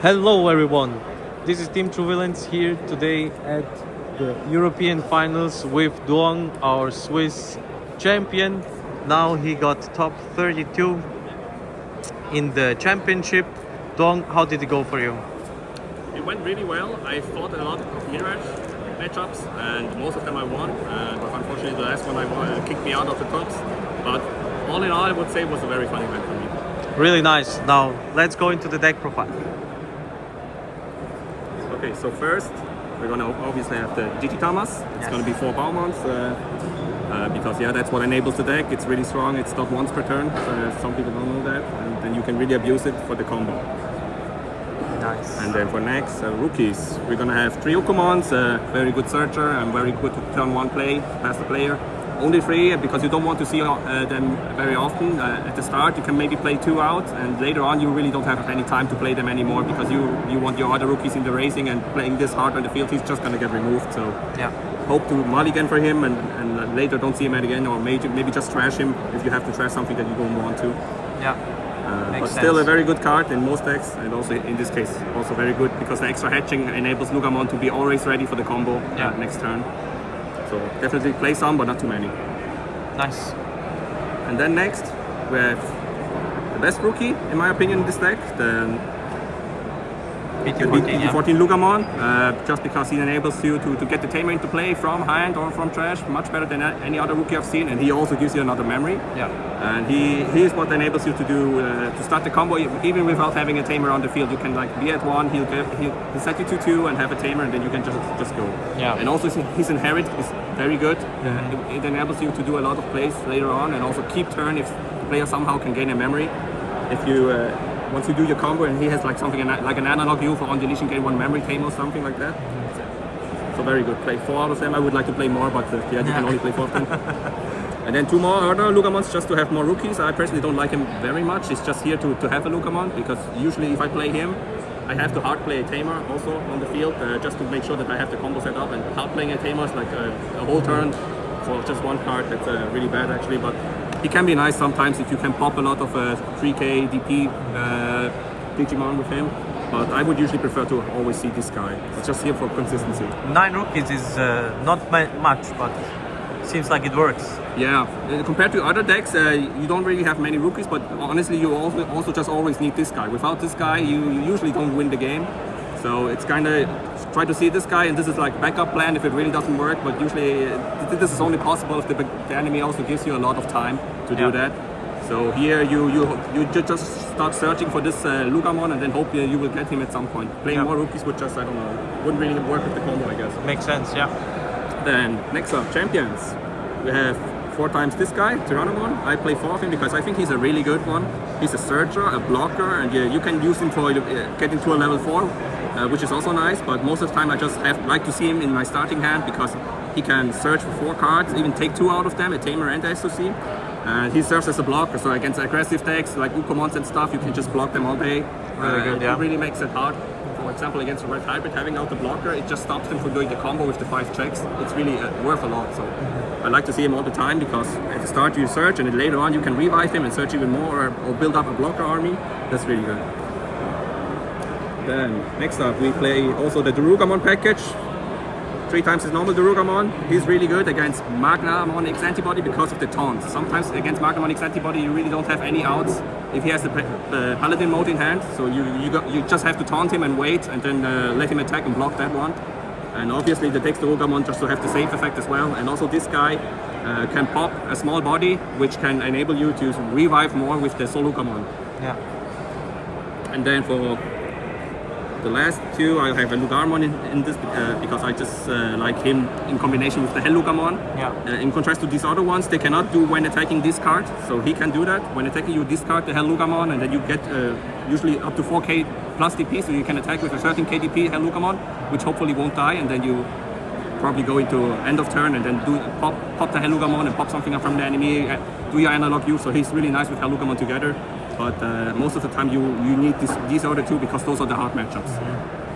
Hello everyone, this is Team True Villains here today at the European Finals with Duong, our Swiss champion. Now he got top 32 in the championship. Duong, how did it go for you? It went really well. I fought a lot of Mirage matchups and most of them I won. But unfortunately the last one I won kicked me out of the tops. But all in all I would say it was a very fun event for me. Really nice. Now let's go into the deck profile. Okay, so first we're gonna obviously have the Tamers. It's gonna be 4 Baumons because that's what enables the deck. It's really strong. It's not once per turn. Some people don't know that, and then you can really abuse it for the combo. Nice. And then for next rookies, we're gonna have 3 Loogamons, very good searcher and very good to turn 1 play, pass the player. Only 3 because you don't want to see them very often. At the start you can maybe play 2 out, and later on you really don't have any time to play them anymore because you want your other rookies in the racing, and playing this hard on the field he's just gonna get removed. So hope to mulligan for him and later don't see him again, or maybe just trash him if you have to trash something that you don't want to. But still a very good card in most decks, and also in this case also very good because the extra hatching enables Loogamon to be always ready for the combo next turn. So definitely play some, but not too many. Nice. And then next we have the best rookie in my opinion in this deck, the PT14 Loogamon, just because he enables you to get the Tamer into play from hand or from trash much better than any other rookie I've seen, and he also gives you another memory. And he is what enables you to do to start the combo even without having a Tamer on the field. You can like be at 1, he'll set you to 2 and have a Tamer, and then you can just go. And also his inherit is very good. It enables you to do a lot of plays later on, and also keep turn if the player somehow can gain a memory. If you once you do your combo and he has like something like an analog view for on deletion, gain 1 memory Tamer or something like that. So very good. Play 4 out of them. I would like to play more, but you can only play 4 of them. And then 2 more other Loogamons just to have more rookies. I personally don't like him very much. It's just here to have a Loogamon, because usually if I play him, I have to hard play a Tamer also on the field just to make sure that I have the combo set up. And hard playing a Tamer is like a whole turn for just 1 card. That's really bad actually, but he can be nice sometimes if you can pop a lot of 3k DP Digimon with him. But I would usually prefer to always see this guy. It's just here for consistency. 9 rookies is not much, but seems like it works. Yeah, compared to other decks, you don't really have many rookies, but honestly you also just always need this guy. Without this guy, you usually don't win the game. So it's kind of try to see this guy, and this is like backup plan if it really doesn't work. But usually this is only possible if the enemy also gives you a lot of time to do that. So here you just start searching for this Loogamon, and then hope you will get him at some point. Playing more rookies would just, I don't know, wouldn't really work with the combo, I guess. Makes sense, yeah. Then next up, champions. We have 4 times this guy, Tyrannomon. I play 4 of him because I think he's a really good one. He's a searcher, a blocker, and you can use him for getting to a level 4, which is also nice. But most of the time I just like to see him in my starting hand because he can search for 4 cards, even take 2 out of them, a Tamer and a SOC. And he serves as a blocker, so against aggressive decks like Loogamons and stuff, you can just block them all day. Really good, It really makes it hard. For example, against a red hybrid, having out the blocker, it just stops them from doing the combo with the 5 checks. It's really worth a lot. So I like to see him all the time because at the start you search, and then later on you can revive him and search even more, or build up a blocker army. That's really good. Then next up we play also the Loogamon package. 3 times his normal Loogamon. He's really good against Magna X antibody because of the taunts. Sometimes against Magna X antibody you really don't have any outs if he has the Paladin mode in hand. So you just have to taunt him and wait, and then let him attack and block that one. And obviously that takes the Loogamon just to have the save effect as well. And also this guy can pop a small body, which can enable you to revive more with the Soul Loogamon. And then for the last 2, I have a Loogamon in this because I just like him in combination with the Hell Loogamon. In contrast to these other ones, they cannot do when attacking this card, so he can do that. When attacking you discard the Hell Loogamon, and then you get usually up to 4k plus DP, so you can attack with a 13k DP Hell Loogamon, which hopefully won't die, and then you probably go into end of turn and then pop the Hell Loogamon and pop something up from the enemy, do your analog use. So he's really nice with Hell Loogamon together. But most of the time you need these other 2 because those are the hard matchups.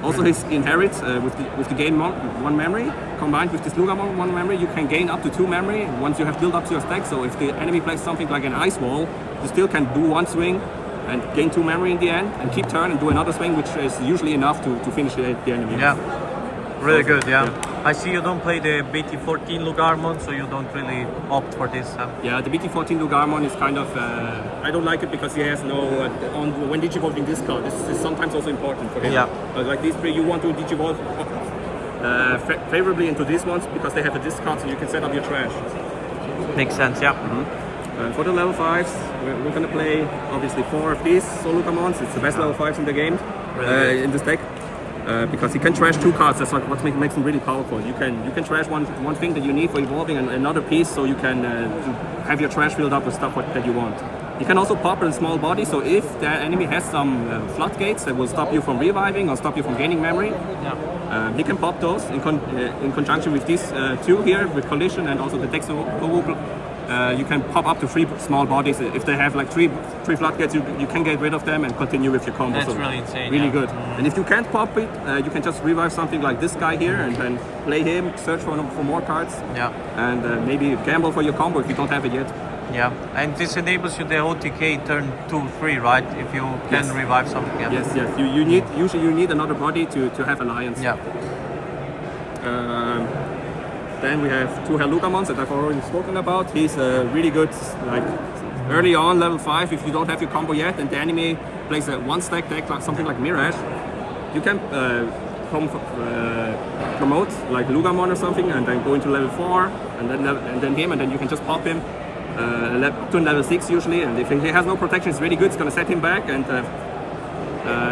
Also his inherits with the gain 1 memory combined with this Loogamon 1 memory, you can gain up to 2 memory once you have built up to your stack. So if the enemy plays something like an ice wall, you still can do 1 swing and gain 2 memory in the end, and keep turn and do another swing, which is usually enough to finish the enemy. Yeah, really good. Yeah. I see you don't play the BT14 Loogamon, so you don't really opt for this. Yeah, the BT14 Loogamon is kind of I don't like it because he has no when digivolving this card. This is sometimes also important for him. Yeah. Like these 3, you want to digivolve favorably into these ones because they have a discard, so you can set up your trash. Makes sense. Yeah. For the level 5s, we're going to play obviously 4 of these Loogamons. It's the best level 5s in the game, in this deck. Because he can trash 2 cards. That's what makes him really powerful. You can trash one thing that you need for evolving and another piece, so you can have your trash filled up with stuff that you want. You can also pop a small body, so if the enemy has some floodgates that will stop you from reviving or stop you from gaining memory, he can pop those in conjunction with these 2 here, with Collision and also the Deckprofile. You can pop up to 3 small bodies. If they have like 3 floodgates, you can get rid of them and continue with your combo. That's so really insane. Really good. And if you can't pop it, you can just revive something like this guy here and then play him, search for more cards. Yeah. And maybe gamble for your combo if you don't have it yet. Yeah. And this enables you the OTK turn 2-3, right? If you can revive something. Yeah. Yes. Usually you need another body to have alliance. Yeah. Then we have 2 Loogamons that I've already spoken about. He's really good, like early on, level 5, if you don't have your combo yet and the enemy plays a 1-stack deck, like something like Mirage, you can promote like Loogamon or something and then go into level 4 and then him, and then you can just pop him up to level 6 usually, and if he has no protection, it's really good. It's going to set him back, and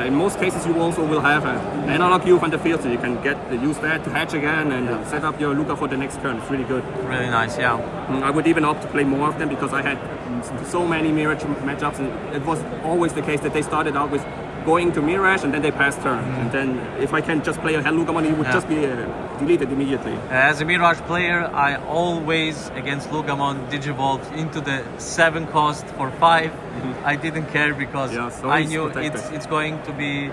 in most cases you also will have an analog youth on the field, so you can use that to hatch again and set up your Luca for the next turn. It's really good. Really nice, yeah. I would even opt to play more of them because I had so many Mirage matchups, and it was always the case that they started out with going to Mirage and then they pass turn. And then if I can just play a Loogamon, it would just be deleted immediately. As a Mirage player, I always, against Loogamon, digivolved into the 7 cost for 5. I didn't care because I knew it's going to be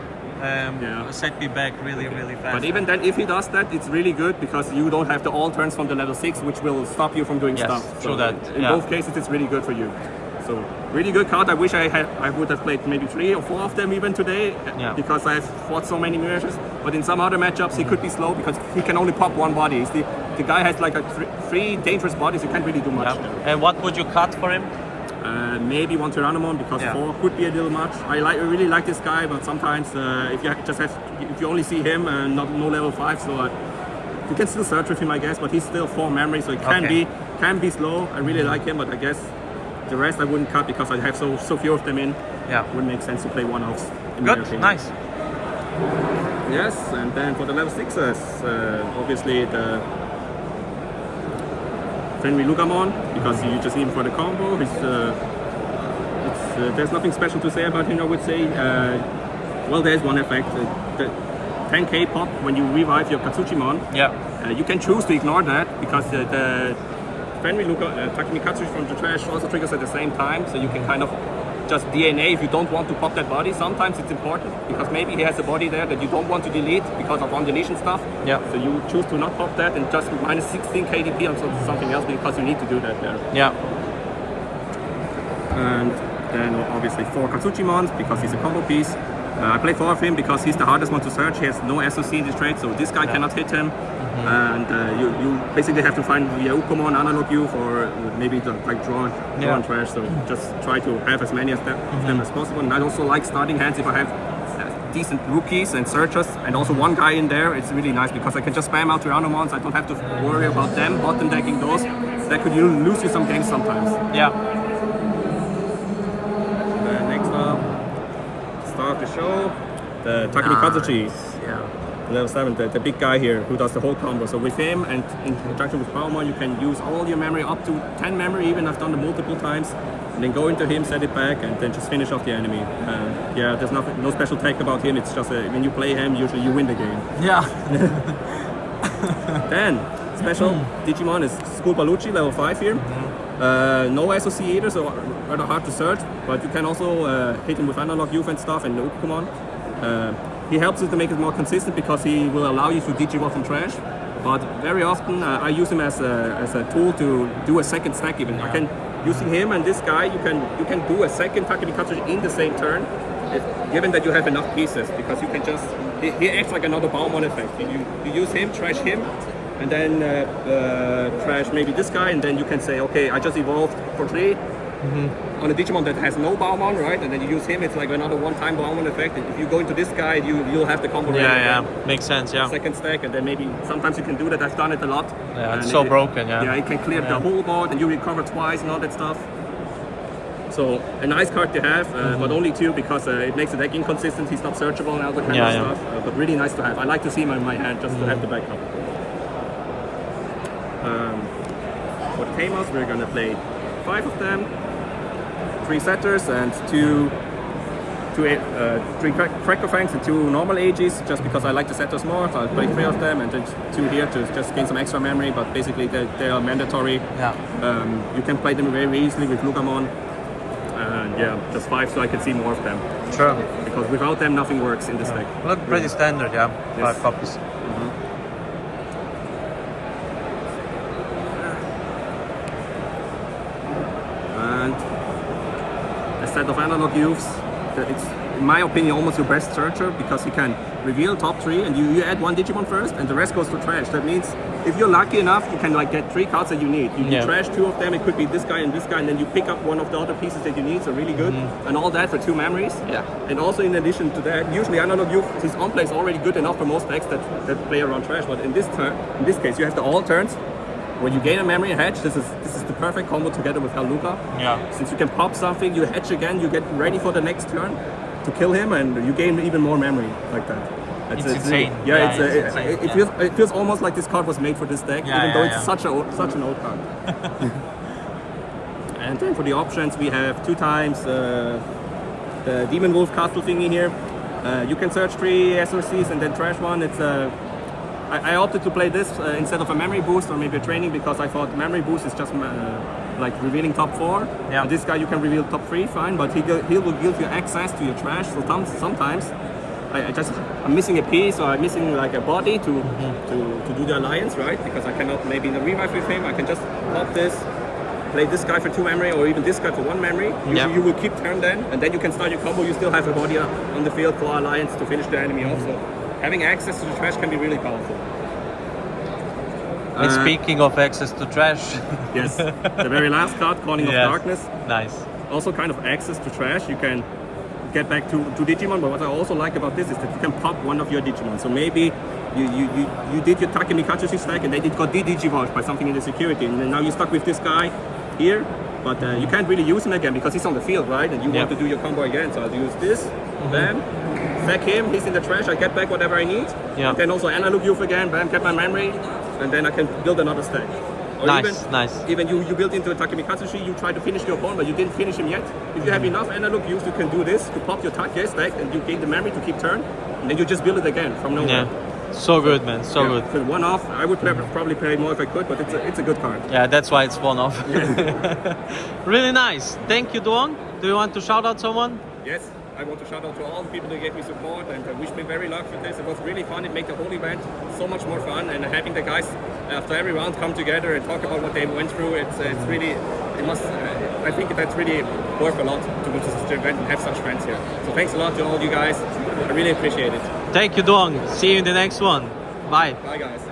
set me back really fast. But even then, if he does that, it's really good because you don't have the all turns from the level 6, which will stop you from doing stuff. True that. In both cases, it's really good for you. So really good card. I wish I would have played maybe 3 or 4 of them even today, because I've fought so many Mirages. But in some other matchups, he could be slow because he can only pop 1 body. The guy has like 3 dangerous bodies. You can't really do much. And what would you cut for him? Maybe 1 Tyrannomon, because 4 could be a little much. I really like this guy, but sometimes if you only see him and no level 5, so you can still search with him, I guess. But he's still 4 memory, so it can be slow. I really like him, but I guess the rest I wouldn't cut because I have so few of them in. Yeah, wouldn't make sense to play 1-offs. Good, nice. Yes, and then for the level 6s, obviously the friendly Loogamon, because you just need him for the combo. There's nothing special to say about him, I would say. Well, there's one effect. The 10k pop when you revive your Katsujimon. You can choose to ignore that because the friendly Takemikatsu from the trash also triggers at the same time, so you can kind of just DNA if you don't want to pop that body. Sometimes it's important because maybe he has a body there that you don't want to delete because of on-deletion stuff. So you choose to not pop that and just minus 16 KDP on something else because you need to do that there. And then obviously 4 Katsujimons because he's a combo piece. I play 4 of him because he's the hardest one to search. He has no SOC in this trade, so this guy cannot hit him. And you basically have to find Loogamon, analog you for maybe like draw and trash. So just try to have as many of them as possible. And I also like starting hands if I have decent rookies and searchers, and also 1 guy in there. It's really nice because I can just spam out Tyrannomons. I don't have to worry about them bottom decking those. That could lose you some games sometimes. Next up, start the show, the Takemikatsu. Level 7, the big guy here who does the whole combo. So with him and in conjunction with Palmon, you can use all your memory up to 10 memory, even I've done it multiple times, and then go into him, set it back, and then just finish off the enemy. There's no special tech about him. It's just when you play him, usually you win the game. Then special Digimon is School Baluchi, level 5 here. No SOC either, so rather hard to search, but you can also hit him with analog youth and stuff and Loogamon. He helps you to make it more consistent because he will allow you to digivolve from trash. But very often I use him as a tool to do a second stack even. using him and this guy, you can do a second Takemikazushi in the same turn, given that you have enough pieces, because you can just he acts like another Baumon effect. You use him, trash him, and then trash maybe this guy, and then you can say, okay, I just evolved for 3 on a Digimon that has no Baumon, right? And then you use him, it's like another one-time Baumon effect. And if you go into this guy, you'll have the combo. Yeah, makes sense. Yeah. Second stack, and then maybe sometimes you can do that. I've done it a lot. Yeah, it's and so broken. Yeah. Yeah, it can clear the whole board, and you recover twice and all that stuff. So a nice card to have, but only 2 because it makes the deck inconsistent. He's not searchable and all that kind of stuff. But really nice to have. I like to see him in my hand just to have the backup. For the Tamers, we're gonna play 5 of them, 3 setters and 3 Cracker Fangs and 2 normal ages, just because I like the setters more. So I'll play 3 of them and then 2 here to just gain some extra memory. But basically they are mandatory. Yeah. You can play them very easily with Loogamon. And yeah, just 5 so I can see more of them. Sure. Because without them, nothing works in this deck. Look pretty standard, yeah. Yes. 5 copies. And a set of analog youths. It's, in my opinion, almost your best searcher because he can reveal top 3 and you add 1 Digimon first and the rest goes to trash. That means if you're lucky enough, you can like get 3 cards that you need. You trash 2 of them, it could be this guy, and then you pick up one of the other pieces that you need, so really good. And all that for 2 memories. Yeah. And also in addition to that, usually analog youth, his on play is already good enough for most decks that play around trash, but in this case, you have the all turns. When you gain a memory hedge, this is the perfect combo together with Haluka. Yeah. Since you can pop something, you hedge again, you get ready for the next turn to kill him, and you gain even more memory like that. It's insane. It feels almost like this card was made for this deck, even though it's such an old card. And then for the options, we have 2 times the Demon Wolf Castle thingy here. You can search 3 SRCs and then trash 1. It's I opted to play this instead of a memory boost or maybe a training because I thought memory boost is just like revealing top 4. Yeah. And this guy you can reveal top 3, fine, but he will give you access to your trash. So sometimes I'm missing a piece or I'm missing like a body to do the alliance, right? Because I cannot maybe in a revive with him. I can just pop this, play this guy for 2 memory or even this guy for 1 memory. Usually you will keep turn then, and then you can start your combo. You still have a body on the field for alliance to finish the enemy off. So having access to the trash can be really powerful. And speaking of access to trash. Yes, the very last card, Calling of Darkness. Nice. Also kind of access to trash. You can get back to Digimon, but what I also like about this is that you can pop one of your Digimon. So maybe you did your Takemikazushi stack and then it got de-digivolved by something in the security, and then now you're stuck with this guy here, but you can't really use him again because he's on the field, right? And you want to do your combo again, so I'll use this, bam, sack him, he's in the trash, I get back whatever I need, and then also analog youth again, bam, get my memory, and then I can build another stack. Or even you build into a Takemikazushi, you try to finish your opponent, but you didn't finish him yet. If you have enough analog use, you can do this to pop your Take stack and you gain the memory to keep turn, and then you just build it again from nowhere. So good, man, so good. So 1-off, I would probably play more if I could, but it's a good card. Yeah, that's why it's 1-off. Really nice. Thank you, Duong. Do you want to shout out someone? Yes. I want to shout out to all the people who gave me support and wish me very luck for this. It was really fun. It made the whole event so much more fun, and having the guys after every round come together and talk about what they went through, it's really, I think that's really worth a lot to go to this event and have such friends here. So thanks a lot to all you guys. I really appreciate it. Thank you, Duong. See you in the next one. Bye. Bye, guys.